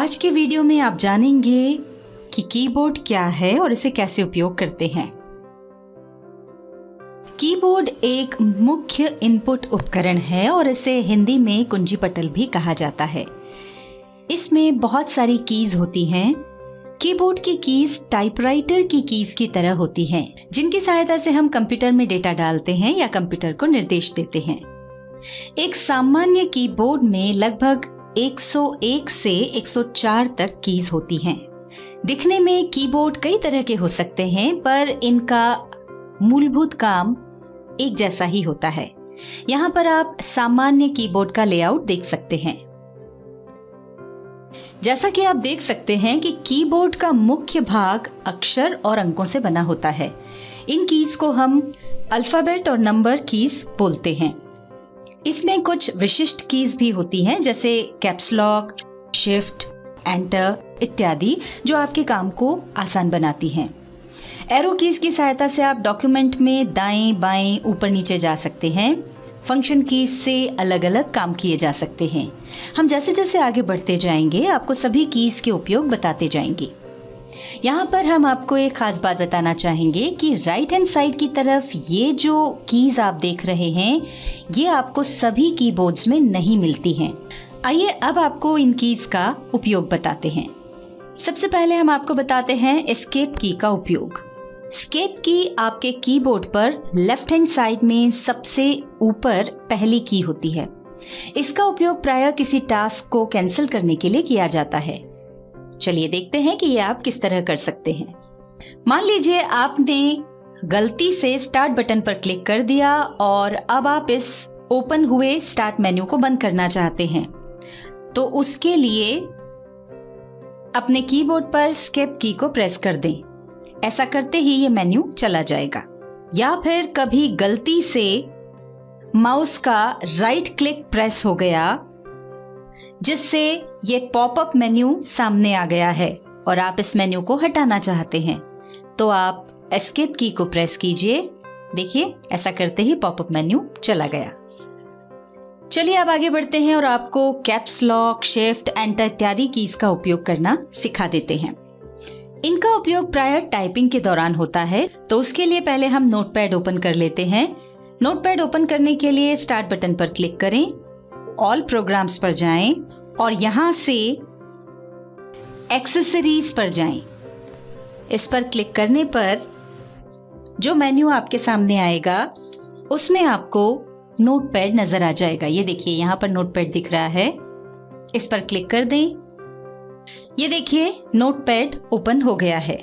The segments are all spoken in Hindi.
आज के वीडियो में आप जानेंगे कि कीबोर्ड क्या है और इसे कैसे उपयोग करते हैं। कीबोर्ड एक मुख्य इनपुट उपकरण है और इसे हिंदी में कुंजी पटल भी कहा जाता है। इसमें बहुत सारी कीज होती हैं। कीबोर्ड की कीज टाइपराइटर की कीज की तरह होती हैं, जिनकी सहायता से हम कंप्यूटर में डेटा डालते हैं या कंप्यूटर को निर्देश देते हैं। एक सामान्य कीबोर्ड में लगभग 101 से 104 तक कीज होती हैं। दिखने में कीबोर्ड कई तरह के हो सकते हैं, पर इनका मूलभूत काम एक जैसा ही होता है। यहाँ पर आप सामान्य कीबोर्ड का लेआउट देख सकते हैं। जैसा कि आप देख सकते हैं कि कीबोर्ड का मुख्य भाग अक्षर और अंकों से बना होता है। इन कीज को हम अल्फाबेट और नंबर कीज बोलते हैं। इसमें कुछ विशिष्ट कीज भी होती हैं, जैसे कैप्स लॉक, शिफ्ट, एंटर इत्यादि, जो आपके काम को आसान बनाती हैं। एरो कीज की सहायता से आप डॉक्यूमेंट में दाएं बाएं ऊपर नीचे जा सकते हैं। फंक्शन कीज से अलग अलग काम किए जा सकते हैं। हम जैसे जैसे आगे बढ़ते जाएंगे आपको सभी कीज के उपयोग बताते जाएंगे। यहाँ पर हम आपको एक खास बात बताना चाहेंगे कि राइट हैंड साइड की तरफ ये जो कीज आप देख रहे हैं, ये आपको सभी कीबोर्ड्स में नहीं मिलती हैं। आइए अब आपको इन कीज का उपयोग बताते हैं। सबसे पहले हम आपको बताते हैं एस्केप की का उपयोग। एस्केप की आपके कीबोर्ड पर लेफ्ट हैंड साइड में सबसे ऊपर पहली की होती है। इसका उपयोग प्रायः किसी टास्क को कैंसिल करने के लिए किया जाता है। चलिए देखते हैं कि ये आप किस तरह कर सकते हैं। मान लीजिए आपने गलती से स्टार्ट बटन पर क्लिक कर दिया और अब आप इस ओपन हुए स्टार्ट मेन्यू को बंद करना चाहते हैं, तो उसके लिए अपने कीबोर्ड पर एस्केप की को प्रेस कर दें। ऐसा करते ही ये मेन्यू चला जाएगा। या फिर कभी गलती से माउस का राइट क्लिक प्रेस हो गया, जिससे ये पॉपअप मेन्यू सामने आ गया है और आप इस मेन्यू को हटाना चाहते हैं, तो आप एस्केप की को प्रेस कीजिए। देखिए, ऐसा करते ही पॉपअप मेन्यू चला गया। चलिए अब आगे बढ़ते हैं और आपको कैप्स लॉक, शिफ्ट, एंटर इत्यादि कीज का उपयोग करना सिखा देते हैं। इनका उपयोग प्रायः टाइपिंग के दौरान होता है, तो उसके लिए पहले हम नोटपैड ओपन कर लेते हैं। नोटपैड ओपन करने के लिए स्टार्ट बटन पर क्लिक करें, ऑल प्रोग्राम्स पर जाएं और यहाँ से एक्सेसरीज पर जाएं। इस पर क्लिक करने पर जो मेन्यू आपके सामने आएगा उसमें आपको नोटपैड नजर आ जाएगा। ये देखिए, यहाँ पर नोटपैड दिख रहा है। इस पर क्लिक कर दें। ये देखिए, नोटपैड ओपन हो गया है।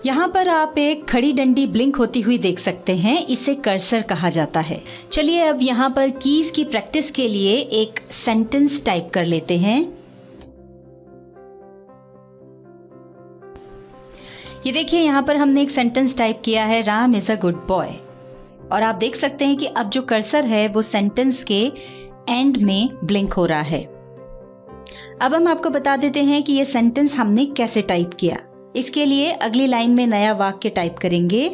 यहाँ पर आप एक खड़ी डंडी ब्लिंक होती हुई देख सकते हैं। इसे कर्सर कहा जाता है। चलिए अब यहाँ पर कीज की प्रैक्टिस के लिए एक सेंटेंस टाइप कर लेते हैं। ये देखिए, यहाँ पर हमने एक सेंटेंस टाइप किया है, Ram is a good boy. और आप देख सकते हैं कि अब जो कर्सर है वो सेंटेंस के एंड में ब्लिंक हो रहा है। अब हम आपको बता देते हैं कि ये सेंटेंस हमने कैसे टाइप किया। इसके लिए अगली लाइन में नया वाक्य टाइप करेंगे।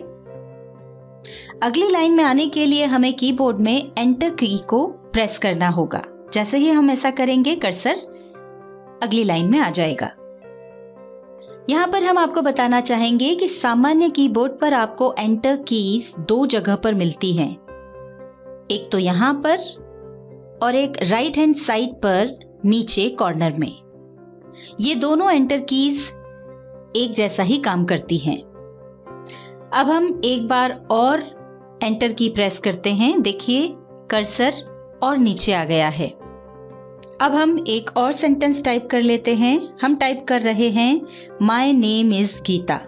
अगली लाइन में आने के लिए हमें कीबोर्ड में एंटर की को प्रेस करना होगा। जैसे ही हम ऐसा करेंगे, कर्सर अगली लाइन में आ जाएगा। यहाँ पर हम आपको बताना चाहेंगे कि सामान्य कीबोर्ड पर आपको एंटर कीज दो जगह पर मिलती हैं। एक तो यहाँ पर और एक राइट हैंड साइड पर नीचे कॉर्नर में। ये दोनों एंटर कीज एक जैसा ही काम करती हैं। अब हम एक बार और एंटर की प्रेस करते हैं। देखिए, कर्सर और नीचे आ गया है। अब हम एक और सेंटेंस टाइप कर लेते हैं। हम टाइप कर रहे हैं, माय नेम इज गीता।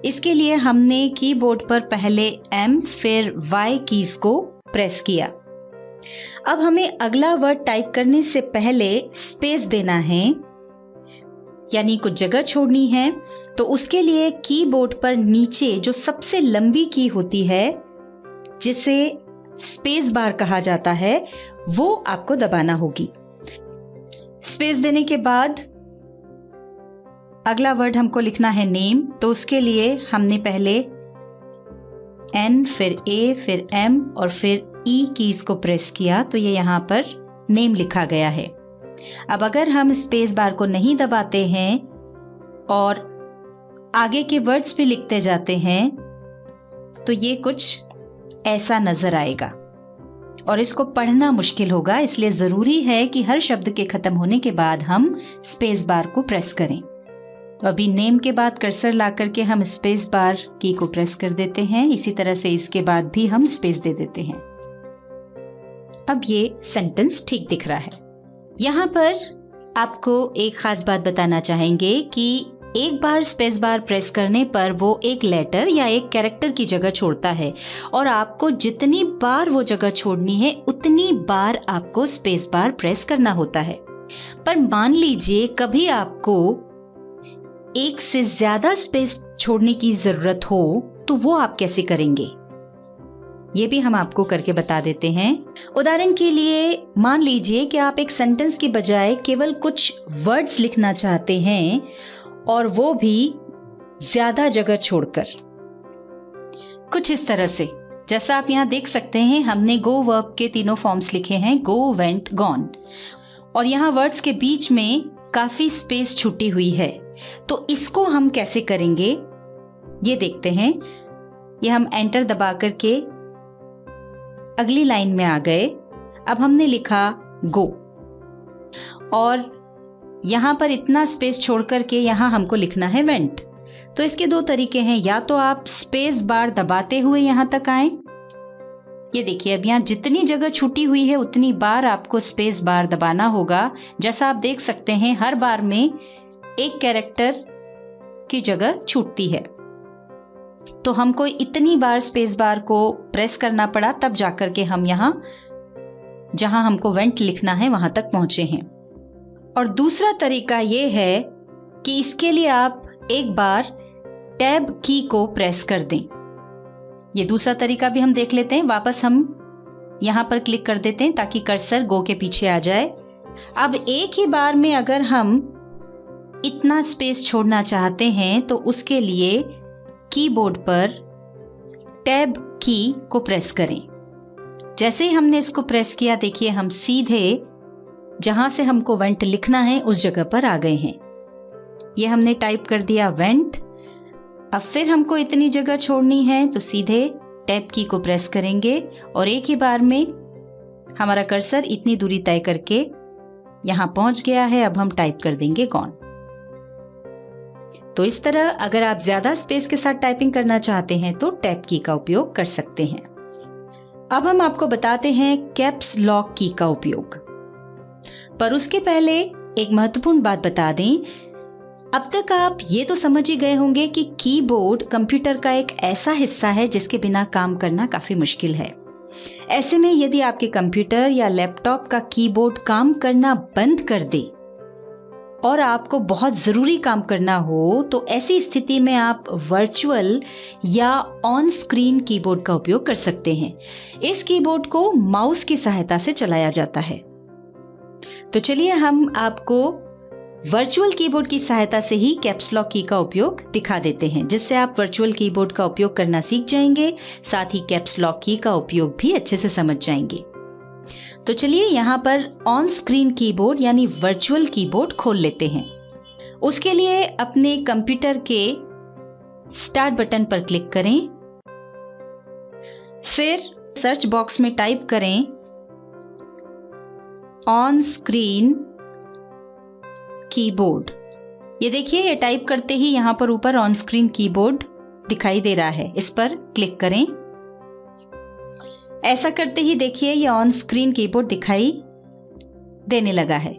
इसके लिए हमने कीबोर्ड पर पहले एम फिर वाई कीज को प्रेस किया। अब हमें अगला वर्ड टाइप करने से पहले स्पेस देना है, यानी कुछ जगह छोड़नी है। तो उसके लिए कीबोर्ड पर नीचे जो सबसे लंबी की होती है, जिसे स्पेस बार कहा जाता है, वो आपको दबाना होगी। स्पेस देने के बाद अगला वर्ड हमको लिखना है नेम। तो उसके लिए हमने पहले एन फिर ए फिर एम और फिर ई कीज को प्रेस किया, तो ये यहाँ पर नेम लिखा गया है। अब अगर हम स्पेस बार को नहीं दबाते हैं और आगे के वर्ड्स भी लिखते जाते हैं तो ये कुछ ऐसा नजर आएगा और इसको पढ़ना मुश्किल होगा। इसलिए जरूरी है कि हर शब्द के खत्म होने के बाद हम स्पेस बार को प्रेस करें। तो अभी नेम के बाद कर्सर ला करके हम स्पेस बार की को प्रेस कर देते हैं। इसी तरह से इसके बाद भी हम स्पेस दे देते हैं। अब ये सेंटेंस ठीक दिख रहा है। यहाँ पर आपको एक खास बात बताना चाहेंगे कि एक बार स्पेस बार प्रेस करने पर वो एक लेटर या एक कैरेक्टर की जगह छोड़ता है और आपको जितनी बार वो जगह छोड़नी है उतनी बार आपको स्पेस बार प्रेस करना होता है। पर मान लीजिए कभी आपको एक से ज्यादा स्पेस छोड़ने की जरूरत हो तो वो आप कैसे करेंगे, ये भी हम आपको करके बता देते हैं। उदाहरण के लिए मान लीजिए कि आप एक सेंटेंस की बजाय केवल कुछ वर्ड्स लिखना चाहते हैं और वो भी ज्यादा जगह छोड़कर, कुछ इस तरह से। जैसा आप यहाँ देख सकते हैं हमने गो वर्ब के तीनों फॉर्म्स लिखे हैं, गो, वेंट, गॉन, और यहाँ वर्ड्स के बीच में काफी स्पेस छूटी हुई है। तो इसको हम कैसे करेंगे ये देखते हैं। ये हम एंटर दबा करके अगली लाइन में आ गए। अब हमने लिखा गो और यहां पर इतना स्पेस छोड़ करके यहां हमको लिखना है वेंट। तो इसके दो तरीके हैं, या तो आप स्पेस बार दबाते हुए यहां तक आए। ये देखिए अब यहाँ जितनी जगह छूटी हुई है उतनी बार आपको स्पेस बार दबाना होगा। जैसा आप देख सकते हैं हर बार में एक कैरेक्टर की जगह छूटती है। तो हमको इतनी बार स्पेस बार को प्रेस करना पड़ा, तब जाकर के हम यहाँ जहां हमको वेंट लिखना है वहां तक पहुंचे हैं। और दूसरा तरीका ये है कि इसके लिए आप एक बार टैब की को प्रेस कर दें। ये दूसरा तरीका भी हम देख लेते हैं। वापस हम यहां पर क्लिक कर देते हैं ताकि कर्सर गो के पीछे आ जाए। अब एक ही बार में अगर हम इतना स्पेस छोड़ना चाहते हैं तो उसके लिए कीबोर्ड पर टैब की को प्रेस करें। जैसे ही हमने इसको प्रेस किया देखिए हम सीधे जहां से हमको वेंट लिखना है उस जगह पर आ गए हैं। ये हमने टाइप कर दिया वेंट। अब फिर हमको इतनी जगह छोड़नी है तो सीधे टैब की को प्रेस करेंगे और एक ही बार में हमारा कर्सर इतनी दूरी तय करके यहां पहुंच गया है। अब हम टाइप कर देंगे गॉन। तो इस तरह अगर आप ज्यादा स्पेस के साथ टाइपिंग करना चाहते हैं तो टैब की का उपयोग कर सकते हैं। अब हम आपको बताते हैं कैप्स लॉक की का उपयोग। पर उसके पहले एक महत्वपूर्ण बात बता दें। अब तक आप ये तो समझ ही गए होंगे कि कीबोर्ड कंप्यूटर का एक ऐसा हिस्सा है जिसके बिना काम करना काफी मुश्किल है। ऐसे में यदि आपके कंप्यूटर या लैपटॉप का कीबोर्ड काम करना बंद कर दे और आपको बहुत ज़रूरी काम करना हो तो ऐसी स्थिति में आप वर्चुअल या ऑन स्क्रीन कीबोर्ड का उपयोग कर सकते हैं। इस कीबोर्ड को माउस की सहायता से चलाया जाता है। तो चलिए हम आपको वर्चुअल कीबोर्ड की सहायता से ही कैप्स लॉक की का उपयोग दिखा देते हैं, जिससे आप वर्चुअल कीबोर्ड का उपयोग करना सीख जाएंगे, साथ ही कैप्स लॉक की का उपयोग भी अच्छे से समझ जाएंगे। तो चलिए यहाँ पर ऑन स्क्रीन कीबोर्ड यानी वर्चुअल कीबोर्ड खोल लेते हैं। उसके लिए अपने कंप्यूटर के स्टार्ट बटन पर क्लिक करें, फिर सर्च बॉक्स में टाइप करें ऑन स्क्रीन कीबोर्ड। ये देखिए ये टाइप करते ही यहाँ पर ऊपर ऑन स्क्रीन कीबोर्ड दिखाई दे रहा है। इस पर क्लिक करें। ऐसा करते ही देखिए ये ऑन स्क्रीन कीबोर्ड दिखाई देने लगा है।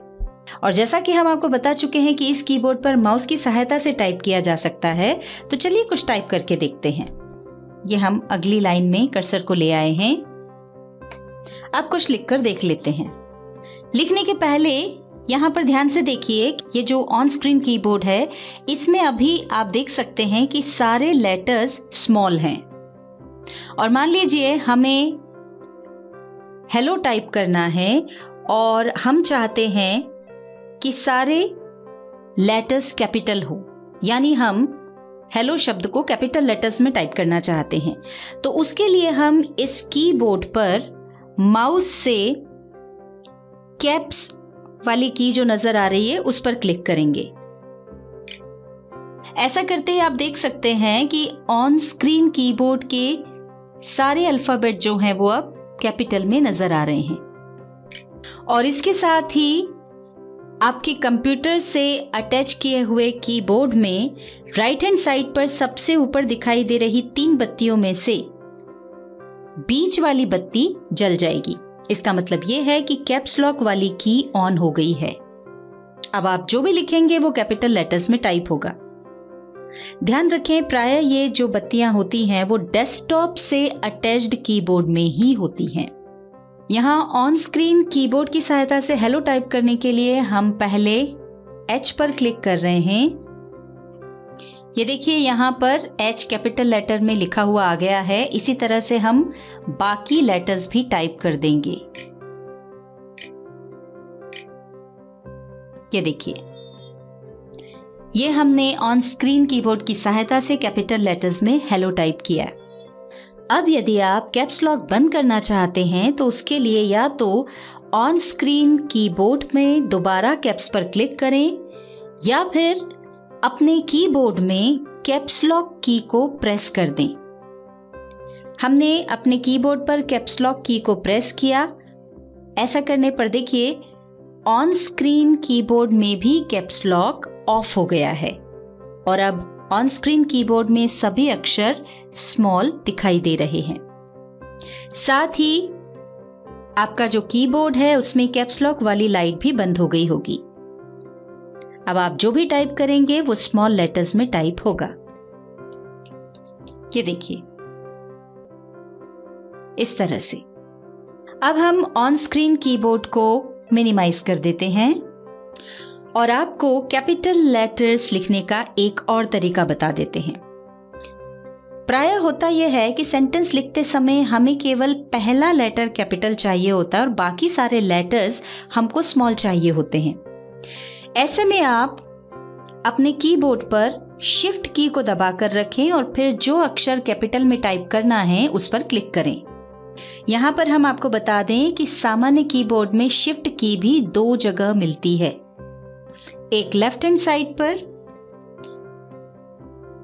और जैसा कि हम आपको बता चुके हैं कि इस कीबोर्ड पर माउस की सहायता से टाइप किया जा सकता है, तो चलिए कुछ टाइप करके देखते हैं। ये हम अगली लाइन में कर्सर को ले आए हैं। अब कुछ लिखकर देख लेते हैं। लिखने के पहले यहाँ पर ध्यान से देखिए, ये जो ऑन स्क्रीन कीबोर्ड है इसमें अभी आप देख सकते हैं कि सारे लेटर्स स्मॉल हैं। और मान लीजिए हमें हेलो टाइप करना है और हम चाहते हैं कि सारे लेटर्स कैपिटल हो, यानी हम हेलो शब्द को कैपिटल लेटर्स में टाइप करना चाहते हैं। तो उसके लिए हम इस कीबोर्ड पर माउस से कैप्स वाली की जो नजर आ रही है उस पर क्लिक करेंगे। ऐसा करते ही आप देख सकते हैं कि ऑन स्क्रीन कीबोर्ड के सारे अल्फाबेट जो हैं वो अब कैपिटल में नजर आ रहे हैं। और इसके साथ ही आपके कंप्यूटर से अटैच किए हुए कीबोर्ड में राइट हैंड साइड पर सबसे ऊपर दिखाई दे रही 3 बत्तियों में से बीच वाली बत्ती जल जाएगी। इसका मतलब ये है कि कैप्स लॉक वाली की ऑन हो गई है। अब आप जो भी लिखेंगे वो कैपिटल लेटर्स में टाइप होगा। ध्यान रखें, प्रायः ये जो बत्तियां होती हैं वो डेस्कटॉप से अटैच्ड कीबोर्ड में ही होती हैं। यहाँ ऑन स्क्रीन कीबोर्ड की सहायता से हेलो टाइप करने के लिए हम पहले H पर क्लिक कर रहे हैं। ये देखिए यहाँ पर H कैपिटल लेटर में लिखा हुआ आ गया है। इसी तरह से हम बाकी लेटर्स भी टाइप कर देंगे। ये देखिए, ये हमने ऑन स्क्रीन कीबोर्ड की सहायता से कैपिटल लेटर्स में हेलो टाइप किया। अब यदि आप कैप्स लॉक बंद करना चाहते हैं तो उसके लिए या तो ऑन स्क्रीन कीबोर्ड में दोबारा कैप्स पर क्लिक करें या फिर अपने कीबोर्ड में कैप्स लॉक की को प्रेस कर दें। हमने अपने कीबोर्ड पर कैप्स लॉक की को प्रेस किया। ऐसा करने पर देखिए ऑन स्क्रीन कीबोर्ड में भी कैप्स लॉक ऑफ हो गया है और अब ऑन स्क्रीन कीबोर्ड में सभी अक्षर स्मॉल दिखाई दे रहे हैं। साथ ही आपका जो कीबोर्ड है उसमें कैप्स लॉक वाली लाइट भी बंद हो गई होगी। अब आप जो भी टाइप करेंगे वो स्मॉल लेटर्स में टाइप होगा। ये देखिए, इस तरह से। अब हम ऑन स्क्रीन कीबोर्ड को मिनिमाइज कर देते हैं और आपको कैपिटल लेटर्स लिखने का एक और तरीका बता देते हैं। प्रायः होता यह है कि सेंटेंस लिखते समय हमें केवल पहला लेटर कैपिटल चाहिए होता है और बाकी सारे लेटर्स हमको स्मॉल चाहिए होते हैं। ऐसे में आप अपने कीबोर्ड पर शिफ्ट की को दबाकर रखें और फिर जो अक्षर कैपिटल में टाइप करना है उस पर क्लिक करें। यहाँ पर हम आपको बता दें कि सामान्य कीबोर्ड में शिफ्ट की भी 2 जगह मिलती है, एक लेफ्ट हैंड साइड पर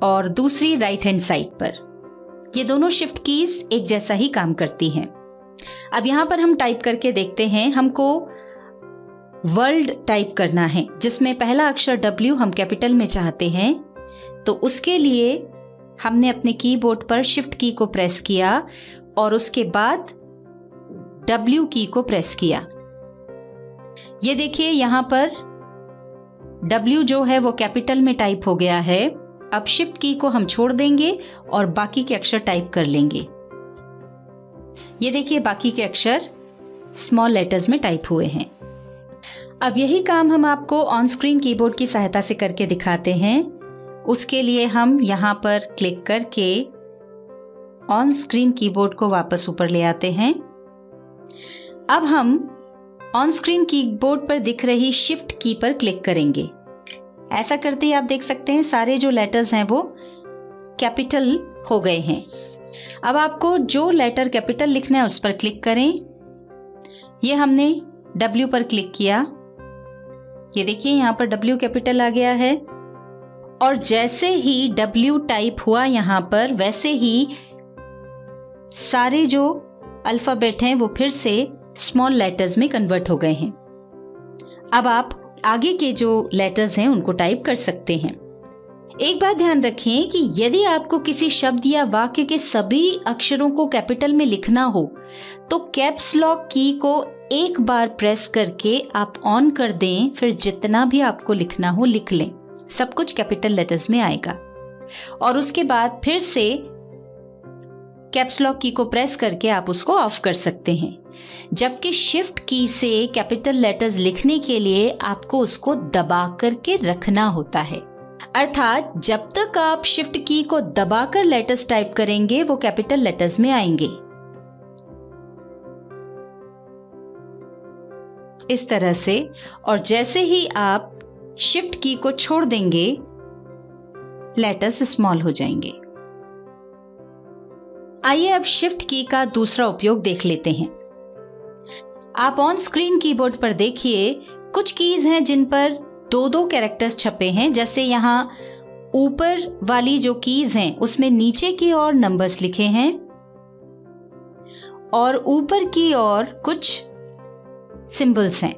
और दूसरी राइट हैंड साइड पर। ये दोनों शिफ्ट कीज एक जैसा ही काम करती हैं। अब यहां पर हम टाइप करके देखते हैं। हमको वर्ल्ड टाइप करना है जिसमें पहला अक्षर W हम कैपिटल में चाहते हैं, तो उसके लिए हमने अपने कीबोर्ड पर शिफ्ट की को प्रेस किया और उसके बाद W की को प्रेस किया। ये देखिए यहां पर W जो है वो कैपिटल में टाइप हो गया है। अब शिफ्ट की को हम छोड़ देंगे और बाकी के अक्षर टाइप कर लेंगे। ये देखिए बाकी के अक्षर स्मॉल लेटर्स में टाइप हुए हैं। अब यही काम हम आपको ऑन स्क्रीन कीबोर्ड की सहायता से करके दिखाते हैं। उसके लिए हम यहाँ पर क्लिक करके ऑन स्क्रीन कीबोर्ड को वापस ऊपर ले आते हैं। अब हम ऑन स्क्रीन कीबोर्ड पर दिख रही शिफ्ट की पर क्लिक करेंगे। ऐसा करते ही आप देख सकते हैं सारे जो लेटर्स हैं वो कैपिटल हो गए हैं। अब आपको जो लेटर कैपिटल लिखना है उस पर क्लिक करें। ये हमने W पर क्लिक किया। ये देखिए यहाँ पर W कैपिटल आ गया है और जैसे ही W टाइप हुआ यहाँ पर वैसे ही सारे जो अल्फाबेट हैं वो फिर से स्मॉल लेटर्स में कन्वर्ट हो गए हैं। अब आप आगे के जो लेटर्स हैं उनको टाइप कर सकते हैं। एक बात ध्यान रखें कि यदि आपको किसी शब्द या वाक्य के सभी अक्षरों को कैपिटल में लिखना हो तो कैप्स लॉक की को एक बार प्रेस करके आप ऑन कर दें, फिर जितना भी आपको लिखना हो लिख लें, सब कुछ कैपिटल लेटर्स में आएगा। और उसके बाद फिर से कैप्स लॉक की को प्रेस करके आप उसको ऑफ कर सकते हैं। जबकि शिफ्ट की से कैपिटल लेटर्स लिखने के लिए आपको उसको दबा करके रखना होता है। अर्थात जब तक आप शिफ्ट की को दबाकर लेटर्स टाइप करेंगे वो कैपिटल लेटर्स में आएंगे। इस तरह से, और जैसे ही आप शिफ्ट की को छोड़ देंगे लेटर्स स्मॉल हो जाएंगे। आइए अब शिफ्ट की का दूसरा उपयोग देख लेते हैं। आप ऑन स्क्रीन कीबोर्ड पर देखिए कुछ कीज हैं जिन पर 2-2 कैरेक्टर्स छपे हैं। जैसे यहाँ ऊपर वाली जो कीज हैं उसमें नीचे की ओर नंबर्स लिखे हैं और ऊपर की ओर कुछ सिंबल्स हैं।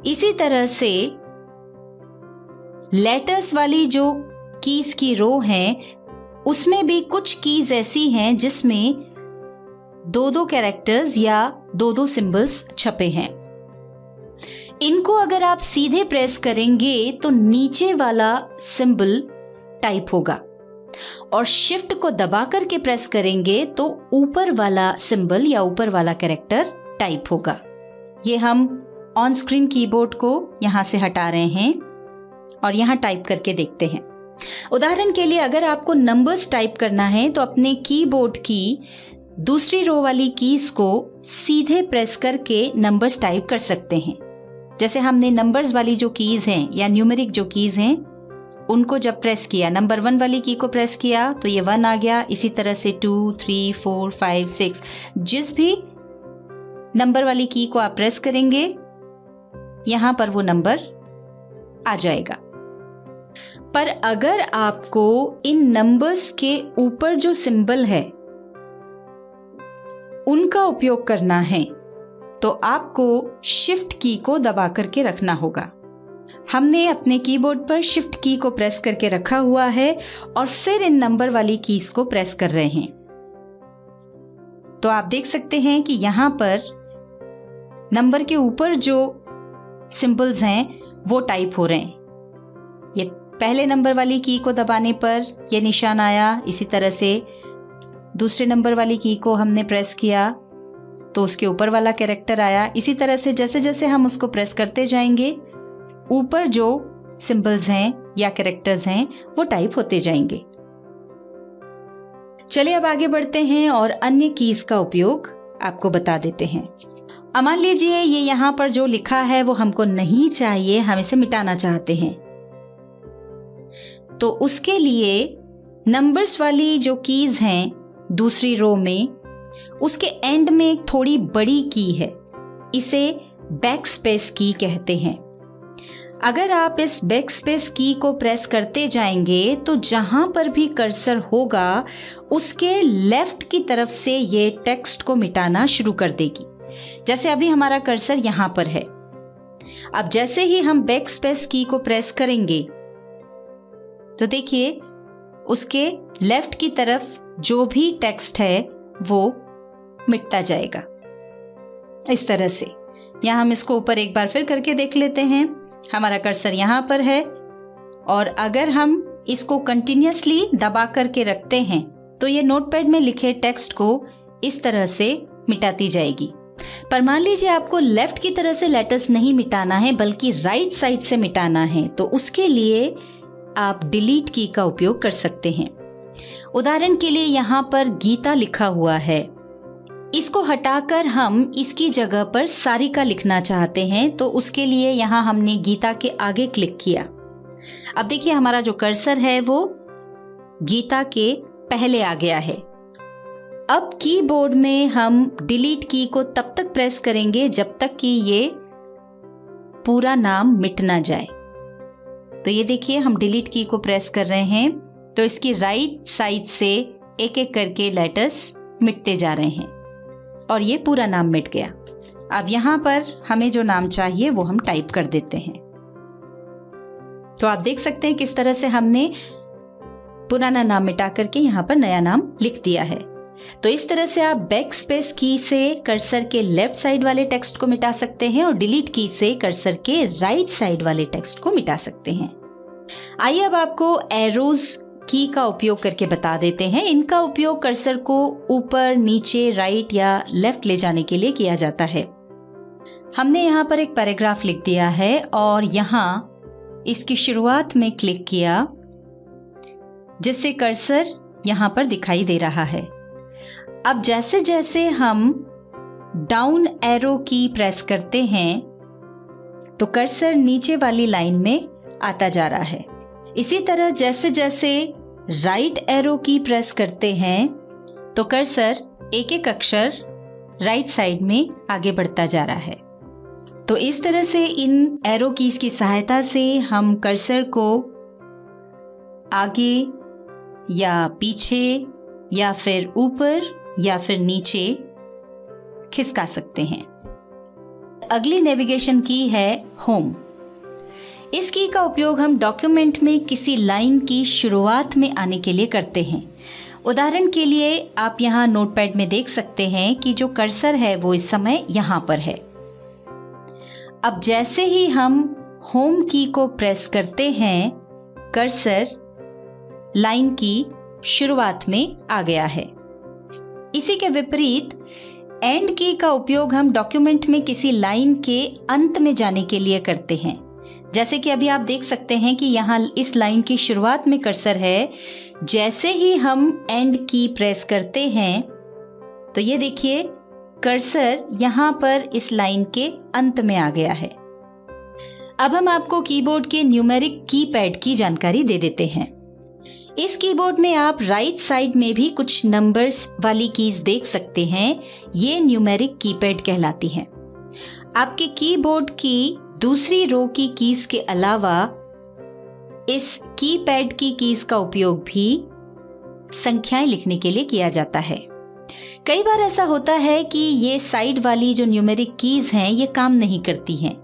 इसी तरह से लेटर्स वाली जो कीज की रो है उसमें भी कुछ कीज ऐसी हैं जिसमें 2-2 कैरेक्टर्स या 2-2 सिंबल्स छपे हैं। इनको अगर आप सीधे प्रेस करेंगे तो नीचे वाला सिंबल टाइप होगा और शिफ्ट को दबा करके प्रेस करेंगे तो ऊपर वाला सिंबल या ऊपर वाला कैरेक्टर टाइप होगा। ये हम ऑन स्क्रीन कीबोर्ड को यहां से हटा रहे हैं और यहां टाइप करके देखते हैं। उदाहरण के लिए अगर आपको नंबर्स टाइप करना है तो अपने कीबोर्ड की दूसरी रो वाली कीज को सीधे प्रेस करके नंबर्स टाइप कर सकते हैं। जैसे हमने नंबर्स वाली जो कीज हैं या न्यूमेरिक जो कीज हैं उनको जब प्रेस किया, नंबर 1 वाली की को प्रेस किया तो ये 1 आ गया। इसी तरह से 2, 3, 4, 5, 6 जिस भी नंबर वाली की को आप प्रेस करेंगे यहां पर वो नंबर आ जाएगा। पर अगर आपको इन नंबर्स के ऊपर जो सिंबल है उनका उपयोग करना है तो आपको शिफ्ट की को दबा करके रखना होगा। हमने अपने कीबोर्ड पर शिफ्ट की को प्रेस करके रखा हुआ है और फिर इन नंबर वाली कीज को प्रेस कर रहे हैं। तो आप देख सकते हैं कि यहां पर नंबर के ऊपर जो सिंबल्स हैं वो टाइप हो रहे हैं। ये पहले नंबर वाली की को दबाने पर यह निशान आया। इसी तरह से दूसरे नंबर वाली की को हमने प्रेस किया तो उसके ऊपर वाला कैरेक्टर आया। इसी तरह से जैसे जैसे हम उसको प्रेस करते जाएंगे ऊपर जो सिंबल्स हैं या कैरेक्टर्स हैं वो टाइप होते जाएंगे। चलिए अब आगे बढ़ते हैं और अन्य कीज का उपयोग आपको बता देते हैं। अब मान लीजिए ये यहाँ पर जो लिखा है वो हमको नहीं चाहिए, हम इसे मिटाना चाहते हैं। तो उसके लिए नंबर्स वाली जो कीज हैं दूसरी रो में उसके एंड में एक थोड़ी बड़ी की है, इसे बैक स्पेस की कहते हैं। अगर आप इस बैक स्पेस की को प्रेस करते जाएंगे तो जहां पर भी कर्सर होगा उसके लेफ्ट की तरफ से ये टेक्स्ट को मिटाना शुरू कर देगी। जैसे अभी हमारा कर्सर यहां पर है। अब जैसे ही हम बैक स्पेस की को प्रेस करेंगे तो देखिए उसके लेफ्ट की तरफ जो भी टेक्स्ट है वो मिटता जाएगा इस तरह से। यहां हम इसको ऊपर एक बार फिर करके देख लेते हैं। हमारा कर्सर यहां पर है और अगर हम इसको कंटिन्यूअसली दबा करके रखते हैं तो ये नोटपैड में लिखे टेक्स्ट को इस तरह से मिटाती जाएगी। पर मान लीजिए आपको लेफ्ट की तरह से लेटर्स नहीं मिटाना है बल्कि राइट साइड से मिटाना है तो उसके लिए आप डिलीट की का उपयोग कर सकते हैं। उदाहरण के लिए यहाँ पर गीता लिखा हुआ है, इसको हटाकर हम इसकी जगह पर सारिका लिखना चाहते हैं तो उसके लिए यहाँ हमने गीता के आगे क्लिक किया। अब देखिए हमारा जो कर्सर है वो गीता के पहले आ गया है। अब कीबोर्ड में हम डिलीट की को तब तक प्रेस करेंगे जब तक कि ये पूरा नाम मिट ना जाए। तो ये देखिए हम डिलीट की को प्रेस कर रहे हैं तो इसकी राइट साइड से एक एक करके लेटर्स मिटते जा रहे हैं और ये पूरा नाम मिट गया। अब यहाँ पर हमें जो नाम चाहिए वो हम टाइप कर देते हैं। तो आप देख सकते हैं किस तरह से हमने पुराना नाम मिटा करके यहाँ पर नया नाम लिख दिया है। तो इस तरह से आप बैक स्पेस की से कर्सर के लेफ्ट साइड वाले टेक्स्ट को मिटा सकते हैं और डिलीट की से कर्सर के राइट साइड वाले टेक्स्ट को मिटा सकते हैं। आइए अब आपको एरोज की का उपयोग करके बता देते हैं। इनका उपयोग कर्सर को ऊपर, नीचे, राइट या लेफ्ट ले जाने के लिए किया जाता है। हमने यहाँ पर एक पैराग्राफ लिख दिया है और यहाँ इसकी शुरुआत में क्लिक किया जिससे कर्सर यहाँ पर दिखाई दे रहा है। अब जैसे जैसे हम डाउन एरो की प्रेस करते हैं तो कर्सर नीचे वाली लाइन में आता जा रहा है। इसी तरह जैसे जैसे राइट एरो की प्रेस करते हैं तो कर्सर एक एक अक्षर राइट साइड में आगे बढ़ता जा रहा है। तो इस तरह से इन एरो कीज की सहायता से हम कर्सर को आगे या पीछे या फिर ऊपर या फिर नीचे खिसका सकते हैं। अगली नेविगेशन की है होम। इस की का उपयोग हम डॉक्यूमेंट में किसी लाइन की शुरुआत में आने के लिए करते हैं। उदाहरण के लिए आप यहाँ नोटपैड में देख सकते हैं कि जो कर्सर है वो इस समय यहाँ पर है। अब जैसे ही हम होम की को प्रेस करते हैं, कर्सर लाइन की शुरुआत में आ गया है। इसी के विपरीत एंड की का उपयोग हम डॉक्यूमेंट में किसी लाइन के अंत में जाने के लिए करते हैं। जैसे कि अभी आप देख सकते हैं कि यहाँ इस लाइन की शुरुआत में कर्सर है। जैसे ही हम एंड की प्रेस करते हैं तो ये देखिए कर्सर यहाँ पर इस लाइन के अंत में आ गया है। अब हम आपको कीबोर्ड के न्यूमेरिक कीपैड की जानकारी दे देते हैं। इस कीबोर्ड में आप राइट साइड में भी कुछ नंबर्स वाली कीज देख सकते हैं। ये न्यूमेरिक कीपैड कहलाती हैं। आपके कीबोर्ड की दूसरी रो की कीज के अलावा इस कीपैड की कीज का उपयोग भी संख्याएं लिखने के लिए किया जाता है। कई बार ऐसा होता है कि ये साइड वाली जो न्यूमेरिक कीज हैं ये काम नहीं करती हैं।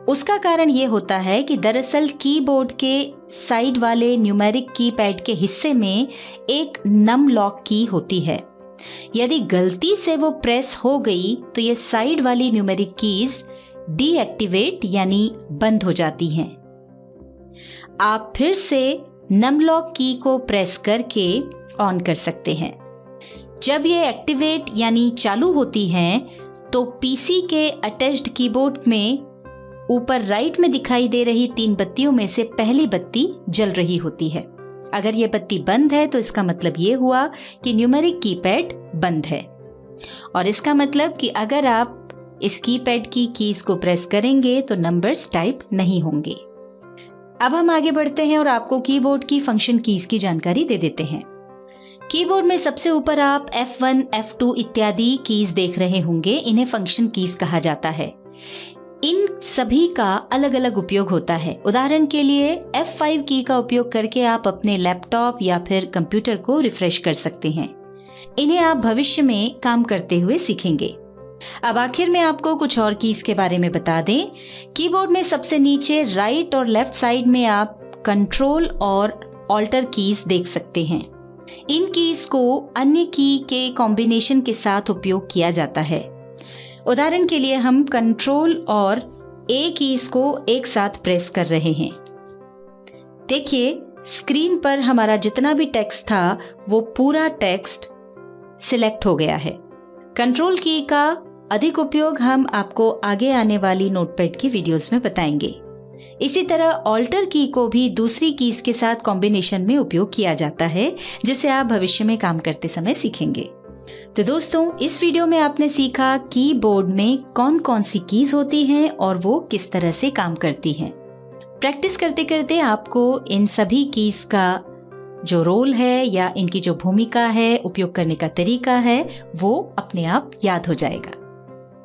उसका कारण ये होता है कि दरअसल कीबोर्ड के साइड वाले न्यूमेरिक कीपैड के हिस्से में एक नम लॉक की होती है। यदि गलती से वो प्रेस हो गई तो ये साइड वाली न्यूमेरिक कीज डीएक्टिवेट यानी बंद हो जाती हैं। आप फिर से नम लॉक की को प्रेस करके ऑन कर सकते हैं। जब ये एक्टिवेट यानी चालू होती हैं तो पीसी के अटैच्ड कीबोर्ड में ऊपर राइट में दिखाई दे रही 3 बत्तियों में से पहली बत्ती जल रही होती है। अगर ये बत्ती बंद है तो इसका मतलब ये हुआ कि न्यूमेरिक कीपैड बंद है। और इसका मतलब कि अगर आप इस कीपैड की कीज को प्रेस करेंगे तो नंबर्स टाइप नहीं होंगे। अब हम आगे बढ़ते हैं और आपको कीबोर्ड की फंक्शन कीज की जानकारी दे देते हैं। कीबोर्ड में सबसे ऊपर आप F1, F2 इत्यादि कीज देख रहे होंगे। इन्हें फंक्शन कीज कहा जाता है। इन सभी का अलग अलग उपयोग होता है। उदाहरण के लिए F5 की का उपयोग करके आप अपने लैपटॉप या फिर कंप्यूटर को रिफ्रेश कर सकते हैं। इन्हें आप भविष्य में काम करते हुए सीखेंगे। अब आखिर में आपको कुछ और कीज के बारे में बता दें। कीबोर्ड में सबसे नीचे राइट और लेफ्ट साइड में आप कंट्रोल और ऑल्टर कीज देख सकते हैं। इन कीज को अन्य की के कॉम्बिनेशन के साथ उपयोग किया जाता है। उदाहरण के लिए हम कंट्रोल और ए कीज को एक साथ प्रेस कर रहे हैं। देखिए स्क्रीन पर हमारा जितना भी टेक्स्ट था वो पूरा टेक्स्ट सिलेक्ट हो गया है। कंट्रोल की का अधिक उपयोग हम आपको आगे आने वाली नोटपैड की वीडियोस में बताएंगे। इसी तरह ऑल्टर की को भी दूसरी कीज के साथ कॉम्बिनेशन में उपयोग किया जाता है, जिसे आप भविष्य में काम करते समय सीखेंगे। तो दोस्तों, इस वीडियो में आपने सीखा कीबोर्ड में कौन कौन सी कीज होती हैं और वो किस तरह से काम करती हैं। प्रैक्टिस करते करते आपको इन सभी कीज का जो रोल है या इनकी जो भूमिका है, उपयोग करने का तरीका है, वो अपने आप याद हो जाएगा।